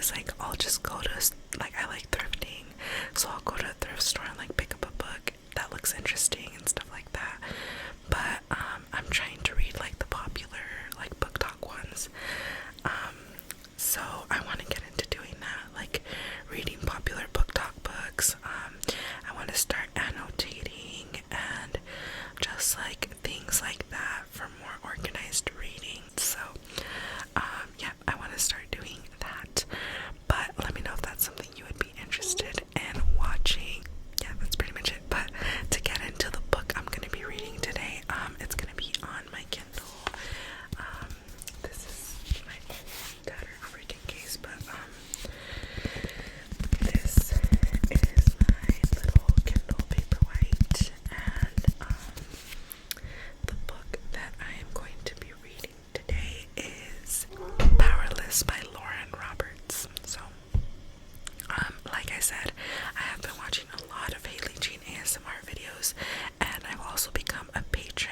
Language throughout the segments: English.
is like I'll just go to, like, I like thrifting, so I'll go to a thrift store and like pick up a book that looks interesting and stuff like that. But I'm trying to read like the popular like book talk ones. So I want to get into doing that, like reading popular book talk books. I want to start annotating and just like things like that for more organized reading. So yeah, I want to start doing that. But let me know if that's something you would be interested in watching. Yeah, that's pretty much it. But to get into the book I'm going to be reading today, it's going to be on my Kindle. This is my tattered freaking case, but this is my little Kindle Paperwhite, and the book that I am going to be reading today is Powerless by Lauren Roberts. So like I said, I have been watching a lot of Haley Jean ASMR videos, and I've also become a patron.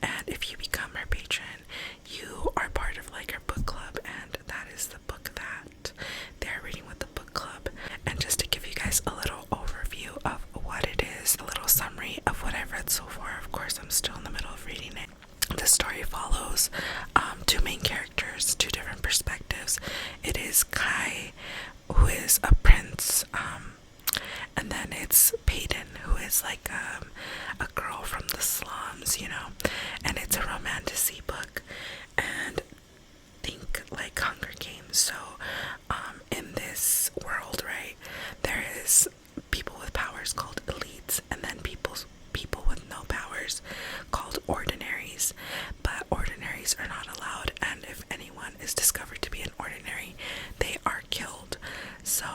And if you become her patron, you are part of like her book club, and that is the book that they're reading with the book club. And just to give you guys a little overview of what it is, a little summary of what I've read so far. Of course, I'm still in the middle of reading it. The story follows two main characters, two different perspectives. It is Kai, who is a prince, and then it's Peyton, who is like a girl from the slums, you know, and it's a romantasy book, and think like Hunger Games. So in this world, right, there is people with powers called elites, and then people with no powers called ordinaries. But ordinaries are not allowed, and if anyone is discovered to be an ordinary, they are killed. So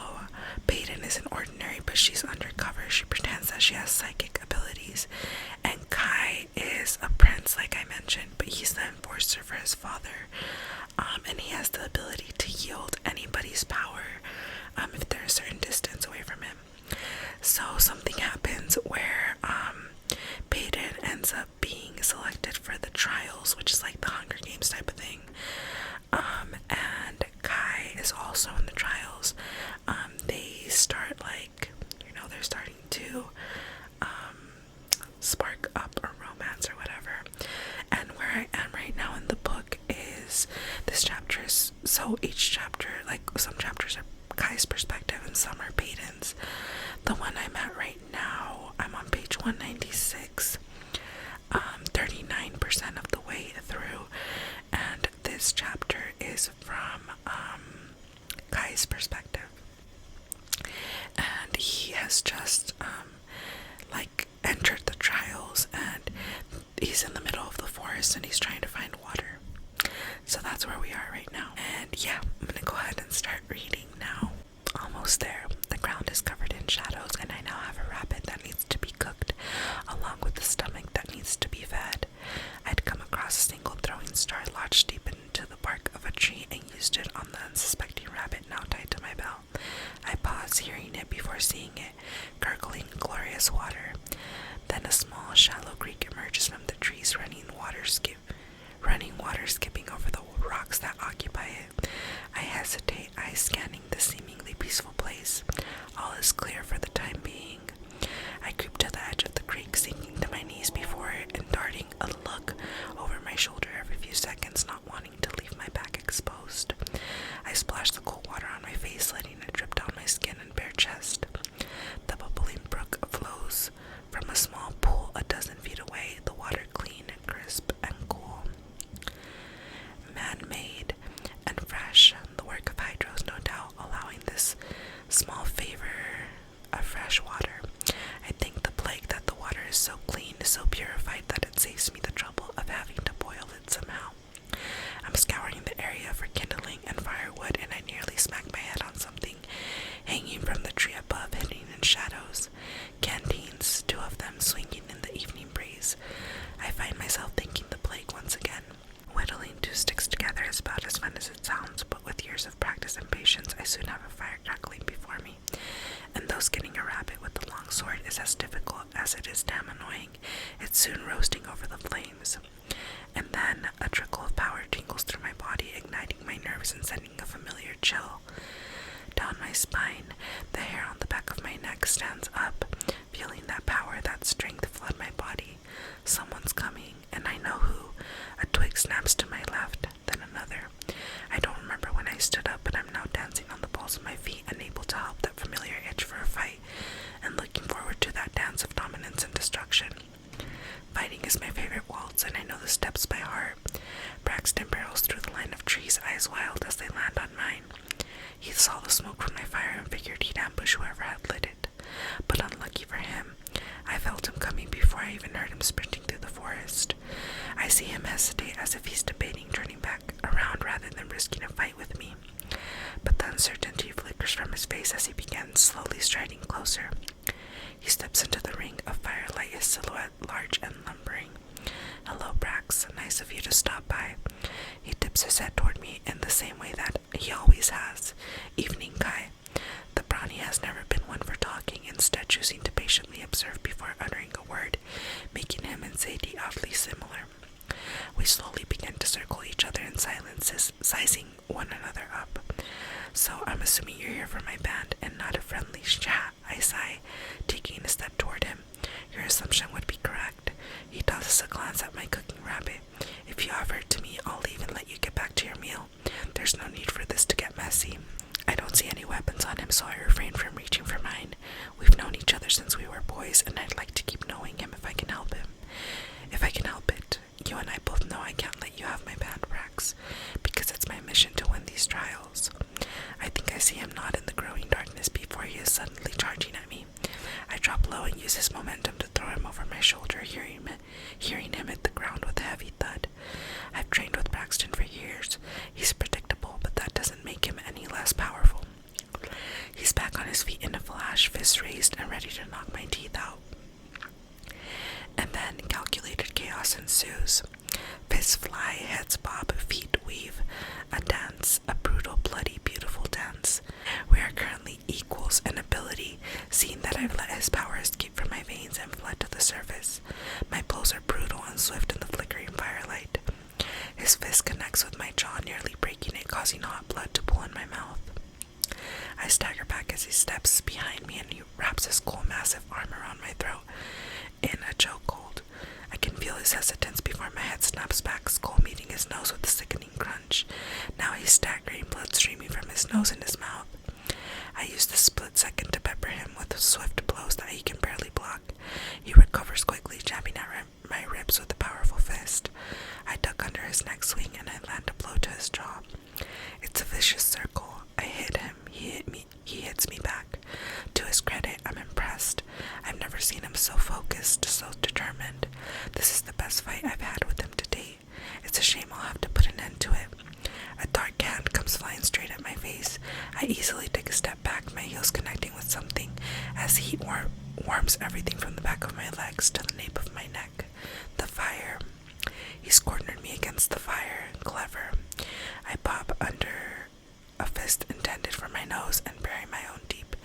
Peyton is an ordinary, but she's undercover. She pretends that she has psychic abilities. And Kai is a prince, like I mentioned, but he's the enforcer for his father. And he has the ability to yield anybody's power if they're a certain distance away from him. So something happens where Peyton ends up being selected for the trials, which is like the Hunger Games type of thing. And Kai is also in the trials. They start like, you know, they're starting to spark up a romance or whatever. And where I am right now in the book is this chapter is, so each chapter, like some chapters are Kai's perspective and some are Peyton's. The one I'm at right now, I'm on page 196, 39% of the way through, and this chapter is from Kai's perspective. And he has just like entered the trials, and he's in the middle of the forest and he's trying to find water. So that's where we are right now. And yeah, I'm gonna go ahead and start reading now. Almost there. The ground is covered in shadows, and I now have a rabbit that needs to be cooked, along with the stomach that needs to be fed. I'd come across a single throwing star lodged deep into the bark of a tree and used it on the unsuspecting rabbit now tied to my belt. I paused, hearing it before seeing it, gurgling glorious water. Then a small, shallow creek emerges from the trees, running water skipping over the rocks that occupy it. I hesitate, eyes scanning the seemingly peaceful place. All is clear for the time being. I creep to the edge of the creek, sinking to my knees before it and darting a look over my shoulder every few seconds, not wanting to leave my back exposed. I splash the cold water on my face, letting it drip down my skin and bare chest. The bubbling brook flows from a small pool a dozen feet away, the water clean, crisp, and cool. Man-made and fresh, the work of hydros, no doubt, allowing this small favor of fresh water. I think the plague that the water is so clean, so purified, that it saves me the trouble of having to boil it somehow. I'm scouring the area for kindling and firewood, and I nearly smack my head on something hanging from the tree above, hidden in shadows. Canteens, two of them swinging in the evening breeze. I find myself thinking the plague once again. Whittling two sticks together is about as fun as it sounds, but with years of practice and patience, I soon have a fire crackling before me. And though skinning a rabbit with the long sword is as difficult as it is damn annoying, it's soon roasting over the flames. And then a trickle of power tingles through my body, igniting my nerves and sending a familiar soles of my feet, unable to help that familiar itch for a fight, and looking forward to that dance of dominance and destruction. Fighting is my favorite waltz, and I know the steps by heart. Braxton barrels through the line of trees, eyes wild as they land on mine. He saw the smoke from my fire and figured he'd ambush whoever had lit it. But unlucky for him, I felt him coming before I even heard him sprinting through the forest. I see him hesitate as if he's debating turning back around rather than risking a fight with me. But the uncertainty flickers from his face as he begins slowly striding closer. He steps into the ring of firelight, his silhouette large and lumbering. "Hello, Brax. Nice of you to stop by." He tips his head toward me in the same way that he always has. "Evening, Kai." The brownie has never been one for talking, instead choosing to patiently observe before uttering a word, making him and Sadie oddly similar. We slowly begin to circle each other in silence, sizing one another up. "So I'm assuming you're here for my band and not a friendly chat," I sigh, taking a step toward him. "Your assumption would be correct." He tosses a glance at my cooking rabbit. "If you offer it to me, I'll leave and let you get back to your meal. There's no need for this to get messy." I don't see any weapons on him, so I refrain from reaching for mine. We've known each other since we were boys, and I'd like to keep knowing him if I can help him. If I can help it. You and I both know I can't let you have my band, Brax, because it's my mission to win these trials. I think I see him nod in the growing darkness before he is suddenly charging at me. I drop low and use his momentum to throw him over my shoulder, hearing him hit the ground with a heavy thud. I've trained with Braxton for years. He's predictable, but that doesn't make him any less powerful. He's back on his feet in a flash, fists raised and ready to knock my teeth out. And then calculated chaos ensues. Fists fly, heads bob, feet weave. A dance, a brutal, bloody, beautiful dance. We are currently equals in ability, seeing that I've let his power escape from my veins and fled to the surface. My blows are brutal and swift in the flickering firelight. His fist connects with my jaw, nearly breaking it, causing hot blood to pool in my mouth. I stagger back as he steps behind me and he wraps his cool, massive arm around my throat in a chokehold. I can feel his hesitance before my head snaps back, skull meeting his nose with a sickening crunch. Now he's staggering, blood streaming from his nose and his mouth. I use the split second to pepper him with swift blows that he can barely block. He recovers quickly, jabbing at my ribs with a powerful fist. I duck under his neck swing and I land a blow to his jaw. It's a vicious circle. I hit him, he hits me back. To his credit, I'm impressed. I've never seen him so focused, so determined. This is the best fight I've had with him to date. It's a shame I'll have to put an end to it. A dark hand comes flying straight at my face. I easily take a step back, my heels connecting with something, as heat warms everything from the back of my legs to the nape of my neck. The fire. He's cornered me against the fire. Clever. I pop under a fist intended for my nose and bury my own deep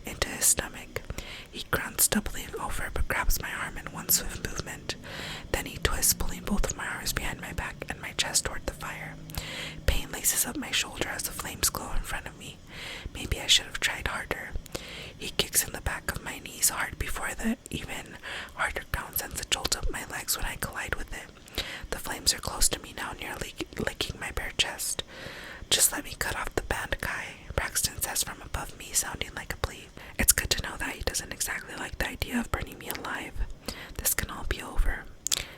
into his stomach. He grunts, doubling over, but grabs my arm in one swift movement. Then he twists, pulling both of my arms behind my back and my chest toward the fire. Pain laces up my shoulder as the flames glow in front of me. Maybe I should have tried harder. He kicks in the back of my knees hard before the even harder ground sends a jolt up my legs when I collide with it. The flames are close to me now, nearly licking my bare chest. "Just let me cut off the band, Kai," Braxton says from above me, sounding like a plea. It's good to know that he doesn't exactly like the idea of burning me alive. This can all be over.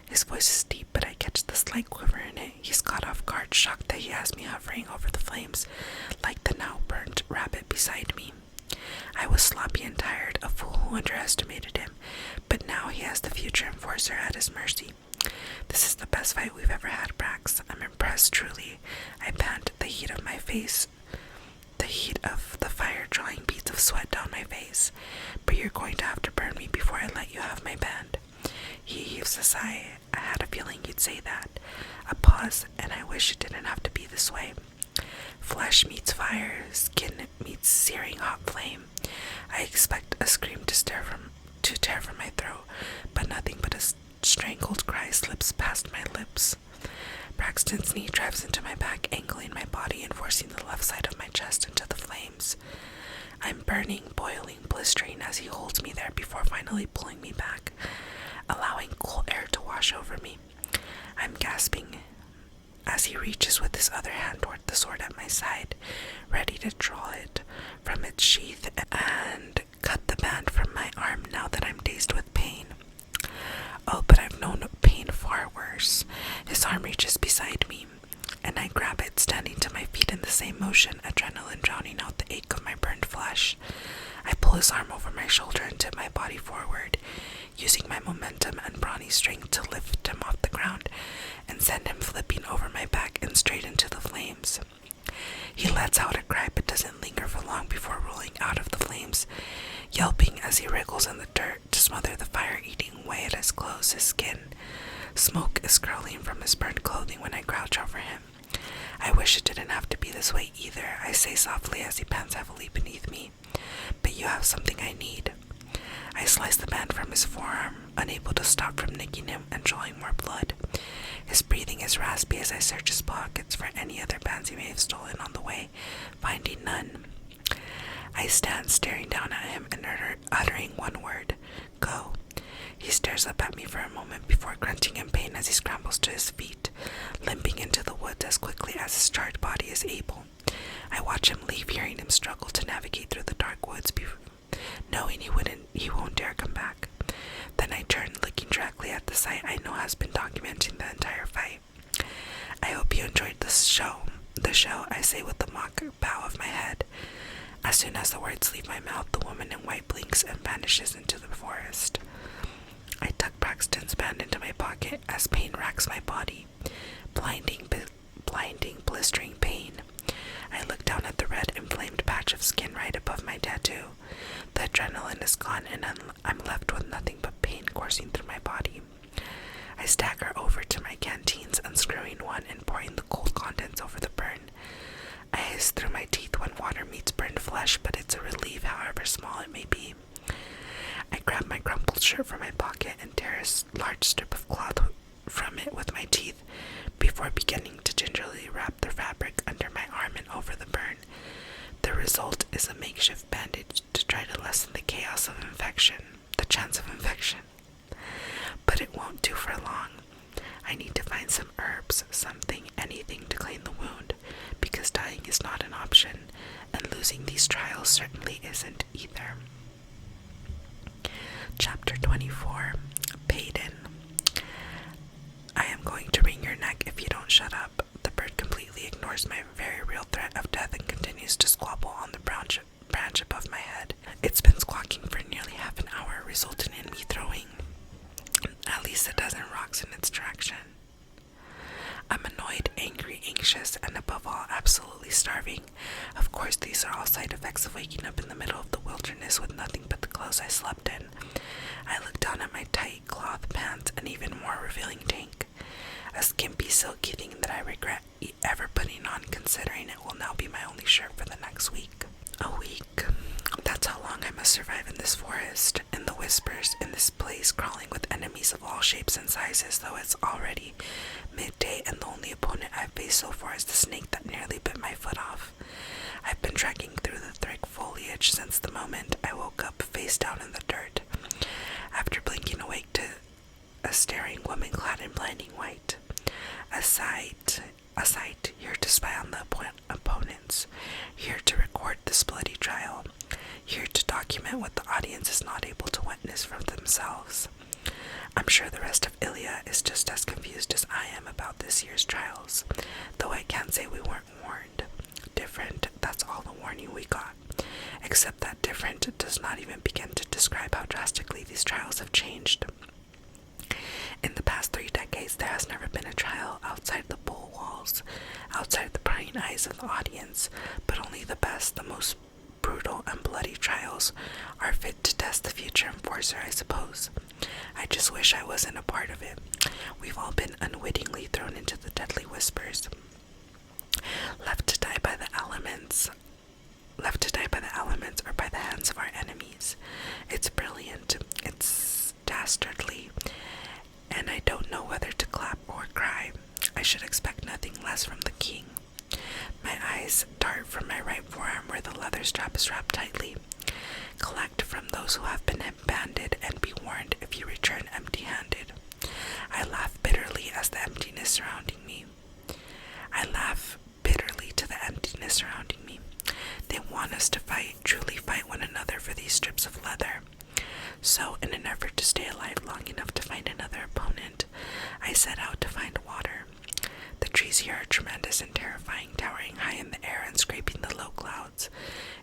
His voice is deep, but I catch the slight quiver in it. He's caught off guard, shocked that he has me hovering over the flames, like the now burnt rabbit beside me. I was sloppy and tired, a fool who underestimated him, but now he has the future enforcer at his mercy. This is the best fight we've ever had, Brax. I'm impressed, truly. I pant, the heat of the fire drawing beads of sweat down my face. But you're going to have to burn me before I let you have my band. He heaves a sigh. I had a feeling you'd say that. A pause, and I wish it didn't have to be this way. Flesh meets fire, skin meets searing hot flame. I expect a scream to tear from my throat, but nothing but a strangled cry slips past my lips. Braxton's knee drives into my back, angling my body and forcing the left side of my chest into the flames. I'm burning, boiling, blistering as he holds me there before finally pulling me back, allowing cool air to wash over me. I'm gasping as he reaches with his other hand toward the sword at my side, ready to draw it from its sheath and cut the band from my arm now that I'm dazed with pain. Oh, but I've known pain far worse. His arm reaches beside me, and I grab it, standing to my feet in the same motion, adrenaline drowning out the ache of my burned flesh. I pull his arm over my shoulder and tip my body forward, using my momentum and brawny strength to lift him off the ground and send him flipping over my back and straight into the flames. He lets out a cry but doesn't linger for long before rolling out of the flames, yelping as he wriggles in the dirt to smother the fire eating away at his clothes, his skin. Smoke is curling from his burned clothing when I crouch over him. I wish it didn't have to be this way either, I say softly as he pants heavily beneath me. But you have something I need. I slice the band from his forearm, unable to stop from nicking him and drawing more blood. His breathing is raspy as I search his pockets for any other bands he may have stolen on the way, finding none. I stand staring down at him and uttering one word, "Go." He stares up at me for a moment before grunting in pain as he scrambles to his feet, limping into the woods as quickly as his charred body is able. I watch him leave, hearing him struggle to navigate through the dark woods, knowing he won't dare come back. Then I turn, looking directly at the site I know has been documenting the entire fight. I hope you enjoyed this show. The show, I say with a mock bow of my head. As soon as the words leave my mouth, the woman in white blinks and vanishes into the forest. I tuck Braxton's band into my pocket as pain racks my body. Blinding, blistering pain. I look down at the red, inflamed patch of skin right above my tattoo. The adrenaline is gone and I'm left with nothing but pain coursing through my body. I stagger over to my canteens, unscrewing one and pouring the cold contents over the burn. I hiss through my teeth when water meets burned flesh, but it's a relief, however small it may be. I grab my crumpled shirt from my pocket and tear a large strip of cloth from it with my teeth, before beginning to gingerly wrap the fabric under my arm and over the burn. The result is a makeshift bandage to try to lessen the chance of infection. But it won't do for long. I need to find some herbs, anything to clean the wound, because dying is not an option, and losing these trials certainly isn't either. Chapter 24. Paid in. I am going to wring your neck if you don't shut up. The bird completely ignores my very real threat of death and continues to squabble on the branch above my head. It's been squawking for nearly half an hour, resulting in me throwing at least a dozen rocks in its direction. I'm annoyed, angry, anxious, and above all, absolutely starving. Of course, these are all side effects of waking up in the middle of the wilderness with nothing but the clothes I slept in. I look down at my tight cloth pants and even more revealing tank. A skimpy, silky thing that I regret ever putting on, considering it will now be my only shirt for the next week. A week. That's how long I must survive in this forest, in the whispers, in this place crawling with enemies of all shapes and sizes, though it's already midday and the only opponent I've faced so far is the snake that nearly bit my foot off. I've been trekking through the thick foliage since the moment I woke up face down in the dirt, after blinking awake to a staring woman clad in blinding white. A sight here to spy on the opponents, here to record this bloody trial, here to document what the audience is not able to witness for themselves. I'm sure the rest of Ilya is just as confused as I am about this year's trials, though I can't say we weren't warned. Different, that's all the warning we got, except that different does not even begin to describe how drastically these trials have changed. In the past 3 decades, there has never been a trial outside the bull walls, outside the prying eyes of the audience, but only the best, the most brutal and bloody trials are fit to test the future enforcer, I suppose. I just wish I wasn't a part of it. We've all been unwittingly thrown into the deadly whispers, left to die by the elements or by the hands of our enemies. It's brilliant, it's dastardly, and I don't know whether to clap or cry. I should expect nothing less from the king. My eyes dart from my right forearm where the leather strap is wrapped tightly. Collect from those who have been banded, and be warned if you return empty-handed. I laugh bitterly as the emptiness surrounding me I laugh bitterly to the emptiness surrounding me. They want us to fight, truly fight one another for these strips of leather. So, in an effort to stay alive long enough to find another opponent, I set out to find water. The trees here are tremendous and terrifying, towering high in the air and scraping the low clouds.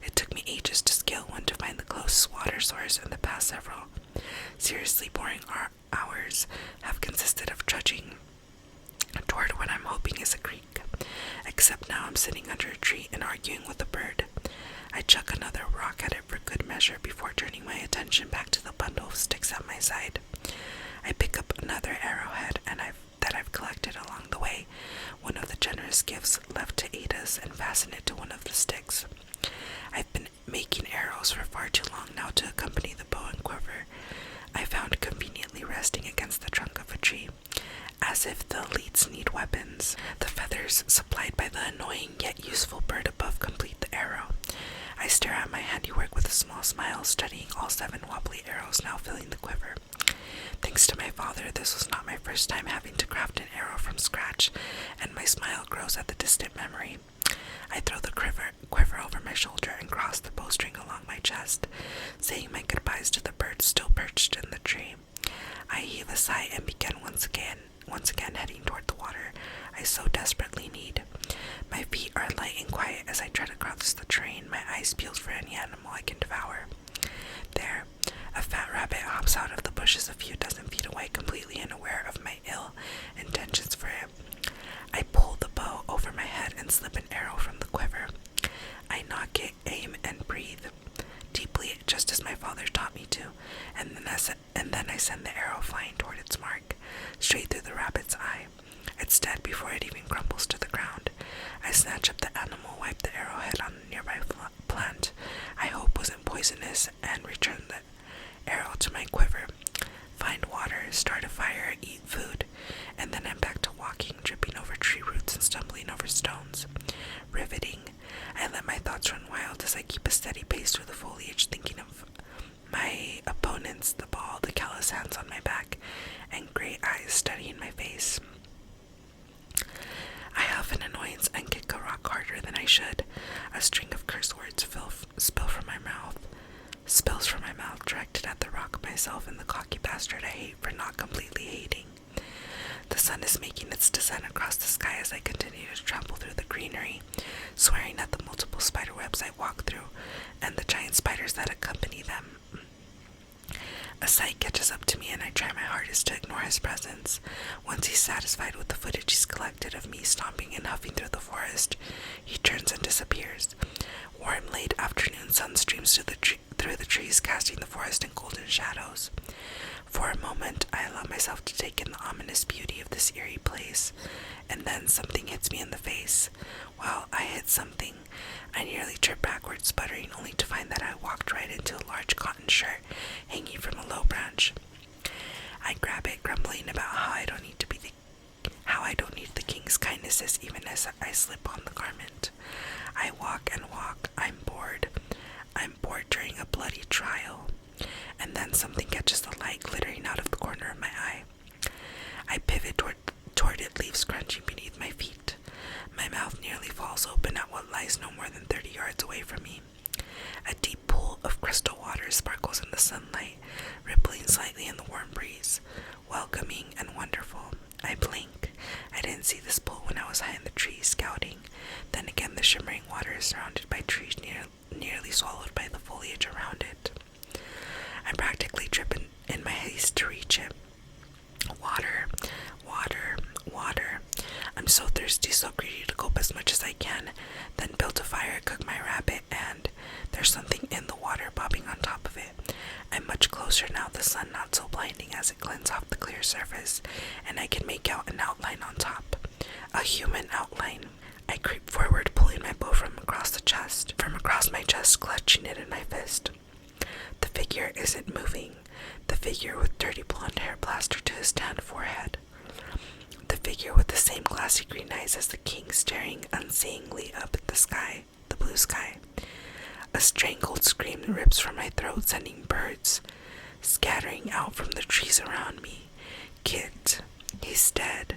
It took me ages to scale one to find the closest water source, and the past several seriously boring hours have consisted of trudging toward what I'm hoping is a creek. Except now I'm sitting under a tree and arguing with a bird. I chuck another rock at it for good measure before turning my attention back to the bundle of sticks at my side. I pick up another arrowhead that I've collected along the way, one of the generous gifts left to aid us, and fasten it to one of the sticks. I've been making arrows for far too long now to accompany the bow and quiver I found conveniently resting against the trunk of a tree, as if the elites need weapons. The feathers supplied by the annoying yet useful bird above complete the arrow. I stare at my handiwork with a small smile, studying all 7 wobbly arrows now filling the quiver. Thanks to my father, this was not my first time having to craft an arrow from scratch, and my smile grows at the distant memory. I throw the quiver over my shoulder and cross the bowstring along my chest, saying my goodbyes to the bird still perched in the tree. I heave a sigh and begin once again heading toward the water I so desperately need. My feet are light and quiet as I try to cross the terrain, my eyes peeled for any animal I can devour. There, a fat rabbit hops out of the bushes a few dozen feet away, completely unaware of my ill intentions for it. I pull the bow over my head and slip an arrow from the quiver. I knock it, aim, and breathe deeply, just as my father taught me to, and then I send the arrow flying toward its mark, straight through the rabbit's eye. It's dead before it even crumbles to the ground. I snatch up the animal, wipe the arrowhead on a nearby plant I hope wasn't poisonous, and return the arrow to my quiver. Find water, start a fire, eat food, and then I'm back to walking, tripping over tree roots and stumbling over stones. Riveting. I let my thoughts run wild as I keep a steady pace through the foliage, thinking of my opponents, the ball, the callous hands on my back, and gray eyes studying my face. I huff an annoyance and kick a rock harder than I should. A string of curse words spills from my mouth, directed at the rock myself and the cocky bastard I hate for not completely hating. The sun is making its descent across the sky as I continue to trample through the greenery, swearing at the multiple spider webs I walk through, and the giant spiders that accompany them. A sight catches up to me, and I try my hardest to ignore his presence. Once he's satisfied with the footage he's collected of me stomping and huffing through the forest, he turns and disappears. Warm late afternoon sun streams through the trees, casting the forest in golden shadows. For a moment, I allow myself to take in the ominous beauty of this eerie place, and then something hits me in the face. Well, I hit something. I nearly tripped backwards, sputtering, only to find that I walked right into a large cotton shirt hanging from a low branch. I grab it, grumbling about how I don't need the king's kindnesses even as I slip on the garment. I walk and walk. I'm bored. I'm bored during a bloody trial. And then something catches the light glittering out of the corner of my eye. I pivot toward it, leaves crunching beneath my feet. My mouth nearly falls open at what lies no more than 30 yards away from me. A deep pool of crystal water sparkles in the sunlight, rippling slightly in the warm breeze, welcoming and wonderful. I blink. I didn't see this pool when I was high in the trees scouting. Then again, the shimmering water is surrounded by trees nearly swallowed by the foliage around it. I practically trip in my haste to reach it. Water, water, water. I'm so thirsty, so greedy to gulp as much as I can, then build a fire, cook my rabbit, and there's something in the water bobbing on top of it. I'm much closer now, the sun not so blinding as it glints off the clear surface, and I can make out an outline on top. A human outline. I creep forward, pulling my bow from across my chest, clutching it in my fist. The figure isn't moving. The figure with dirty blonde hair plastered to his tanned forehead. The figure with the same glassy green eyes as the king, staring unseeingly up at the blue sky. A strangled scream rips from my throat, sending birds scattering out from the trees around me. Kit, he's dead.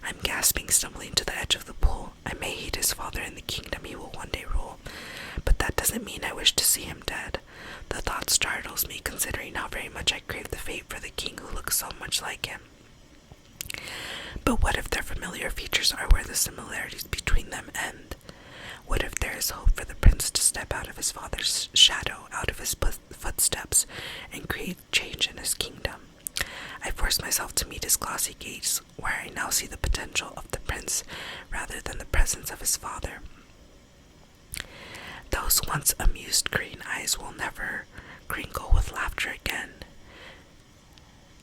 I'm gasping, stumbling to the edge of the pool. I may hate his father and the kingdom he will one day rule, but that doesn't mean I wish to see him dead. The thought startles me, considering how very much I crave the fate for the king who looks so much like him. But what if their familiar features are where the similarities between them end? What if there is hope for the prince to step out of his father's shadow, out of his footsteps, and create change in his kingdom? I force myself to meet his glossy gaze, where I now see the potential of the prince rather than the presence of his father. Those once amused green eyes will never crinkle with laughter again.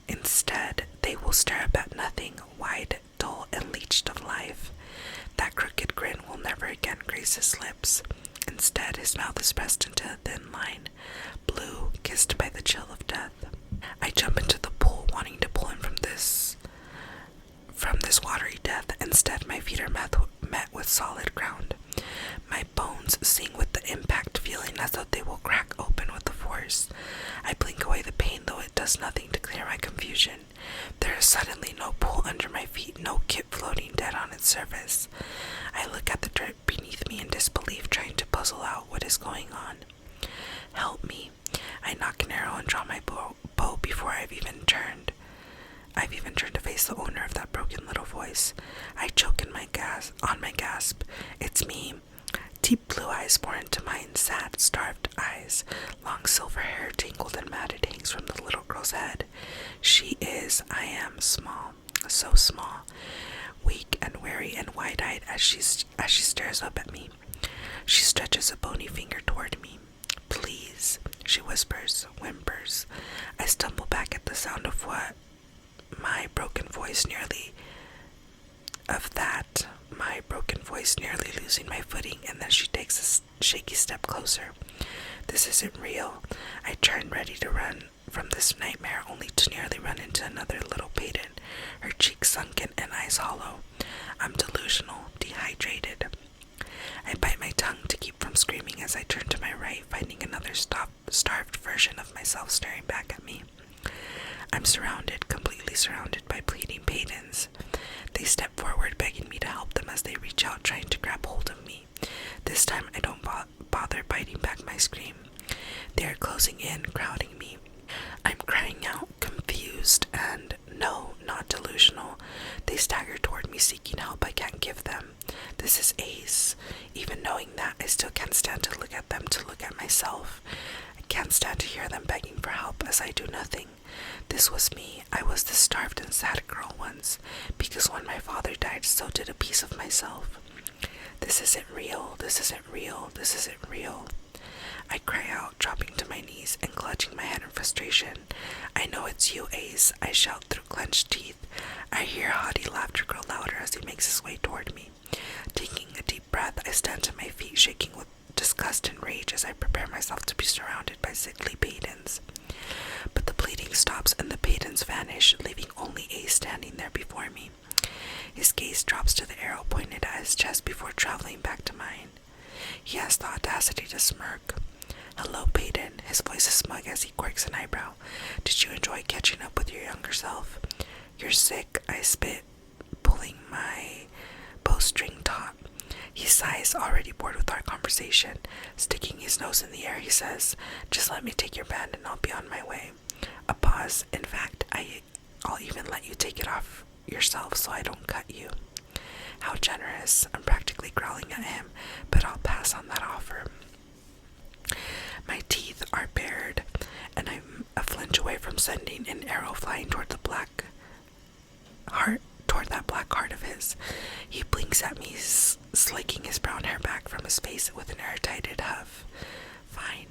Instead, they will stare up at nothing, wide, dull, and leeched of life. That crooked grin will never again grace his lips. Instead, his mouth is pressed into a thin line, blue, kissed by the chill of death. I jump into the pool, wanting to pull him from this watery death. Instead, my feet are met with solid ground. My bones sing with the impact, feeling as though they will crack open with the force. I blink away the pain, though it does nothing to clear my confusion. There is suddenly no pool under my feet, no kit floating dead on its surface. I look at the dirt beneath me in disbelief, trying to puzzle out what is going on. Help me. I knock an arrow and draw my bow before I've even turned to face the owner of that broken little voice. I choke on my gasp. It's me. Deep blue eyes bore into mine, sad, starved eyes. Long silver hair, tangled and matted, hangs from the little girl's head. I am small, so small, weak and weary and wide-eyed as she stares up at me. She stretches a bony finger toward me. Please, she whispers, whimpers. I stumble back at the sound of my broken voice nearly losing my footing, and then she takes a shaky step closer. This isn't real. I turn, ready to run from this nightmare, only to nearly run into another little maiden, her cheeks sunken and eyes hollow. I'm delusional, dehydrated. I bite my tongue to keep from screaming as I turn to my right, finding another starved version of myself staring back at me. I'm completely surrounded by pleading maidens. They step forward, begging me to help them as they reach out, trying to grab hold of me. This time I don't bother biting back my scream. They are closing in, crowding me. I'm crying out, confused, and no, not delusional. They stagger toward me, seeking help I can't give them. This is Ace. Even knowing that, I still can't stand to look at them, to look at myself. I can't stand to hear them begging for help as I do nothing. This was me. I was the starved and sad girl once, because when my father died, so did a piece of myself. This isn't real. This isn't real. This isn't real. I cry out, dropping to my knees and clutching my head in frustration. I know it's you, Ace, I shout through clenched teeth. I hear haughty laughter grow louder as he makes his way toward me. Taking a deep breath, I stand to my feet, shaking with disgust and rage as I prepare myself to be surrounded by sickly maidens. But the bleeding stops and the maidens vanish, leaving only Ace standing there before me. His gaze drops to the arrow pointed at his chest before traveling back to mine. He has the audacity to smirk. Hello, Peyton. His voice is smug as he quirks an eyebrow. Did you enjoy catching up with your younger self? You're sick, I spit, pulling my bowstring taut. He sighs, already bored with our conversation. Sticking his nose in the air, he says, just let me take your band and I'll be on my way. A pause. In fact, I'll even let you take it off yourself so I don't cut you. How generous. I'm practically growling at him, but I'll pass on that offer. My teeth are bared, and I'm a flinch away from sending an arrow flying toward that black heart of his. He blinks at me, slicking his brown hair back from his face with an irritated huff. Fine.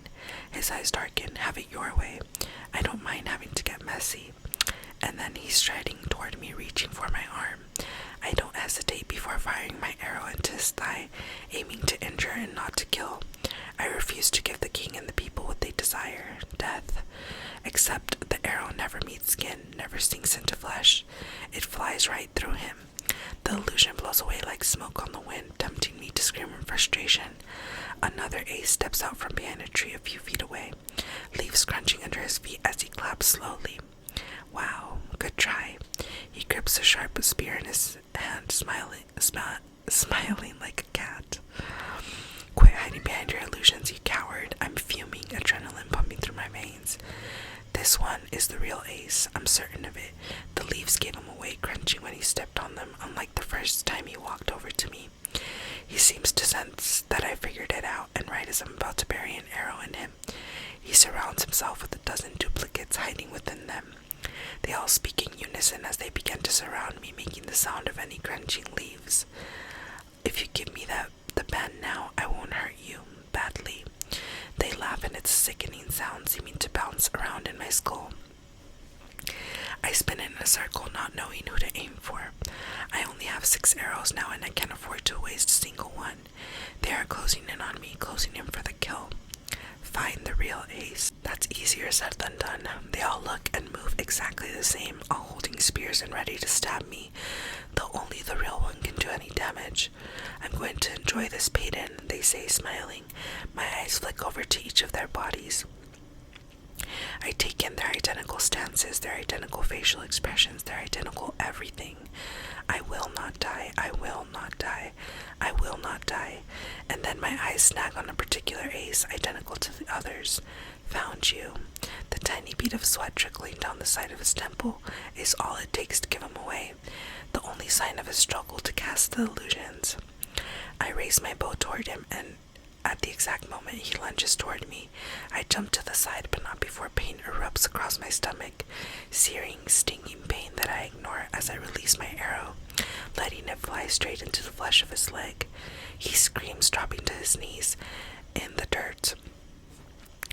His eyes darken. Have it your way. I don't mind having to get messy. And then he's striding toward me, reaching for my arm. I don't hesitate before firing my arrow into his thigh, aiming to injure and not to kill. I refuse to give the king and the people what they desire, death. Except the arrow never meets skin, never sinks into flesh. It flies right through him. The illusion blows away like smoke on the wind, tempting me to scream in frustration. Another Ace steps out from behind a tree a few feet away, leaves crunching under his feet as he claps slowly. Wow, good try. He grips a sharp spear in his hand, smiling like a cat. Quit hiding behind your illusions, you coward. I'm fuming, adrenaline pumping through my veins. This one is the real ace, I'm certain of it. The leaves gave him away, crunching when he stepped on them, unlike the first time he walked over to me. He seems to sense that I figured it out, and right as I'm about to bury an arrow in him, he surrounds himself with a dozen duplicates hiding within them. They all speak in unison as they begin to surround me, making the sound of any crunching leaves. If you give me the pen now, I won't hurt you badly. They laugh, and it's a sickening sound seeming to bounce around in my skull. I spin in a circle, not knowing who to aim for. I only have 6 arrows now, and I can't afford to waste a single one. They are closing in on me, closing in for the kill. Find the real ace. That's easier said than done. They all look and move exactly the same, all holding spears and ready to stab me, though only the real one can do any damage. I'm going to enjoy this payton, they say, smiling. My eyes flick over to each of their bodies. I take in their identical stances, their identical facial expressions, their identical everything. I will not die, I will not die, I will not die. And then my eyes snag on a particular ace, identical to the others. Found you. The tiny bead of sweat trickling down the side of his temple is all it takes to give him away, the only sign of his struggle to cast the illusions. I raise my bow toward him, and at the exact moment he lunges toward me, I jump to the side, but not before pain erupts across my stomach, searing, stinging pain that I ignore as I release my arrow, letting it fly straight into the flesh of his leg. He screams, dropping to his knees in the dirt,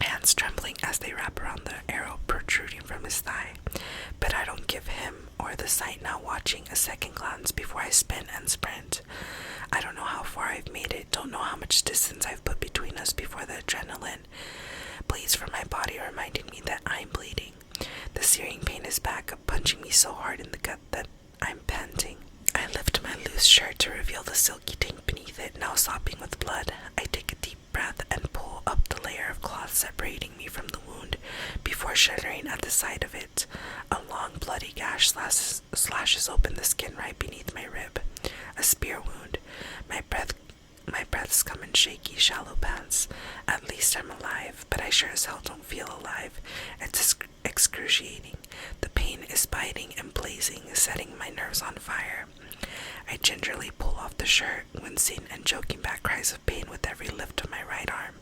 hands trembling as they wrap around the arrow protruding from his thigh. But I don't give him or the sight now watching a second glance before I spin and sprint. I don't know how far I've made it, don't know how much distance I've put between us before the adrenaline bleeds from my body, reminding me that I'm bleeding. The searing pain is back, punching me so hard in the gut that I'm panting. I lift my loose shirt to reveal the silky tank beneath it, now sopping with blood. I take a deep breath and pull up the layer of cloth separating me from the wound before shuddering at the sight of it. A long bloody gash slashes open the skin right beneath my rib. A spear wound. My breath's come in shaky, shallow pants. At least I'm alive, but I sure as hell don't feel alive. It's excruciating. The pain is biting and blazing, setting my nerves on fire. I gingerly pull off the shirt, wincing and choking back cries of pain with every lift of my right arm.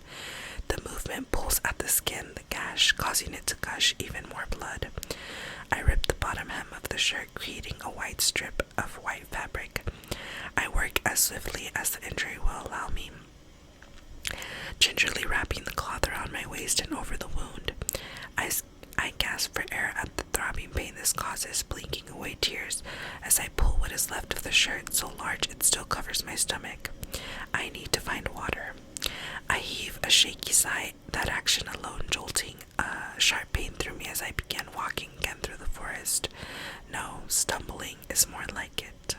The movement pulls at the skin, the gash, causing it to gush even more blood. I rip the bottom hem of the shirt, creating a white strip of white fabric. I work as swiftly as the injury will allow me, gingerly wrapping the cloth around my waist and over the wound. I gasp for air at the throbbing pain this causes, blinking away tears as I pull what is left of the shirt, so large it still covers my stomach. I need to find water. I heave a shaky sigh, that action alone jolting a sharp pain through me as I begin walking again through the forest. No, stumbling is more like it.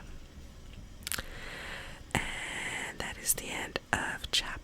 And that is the end of chapter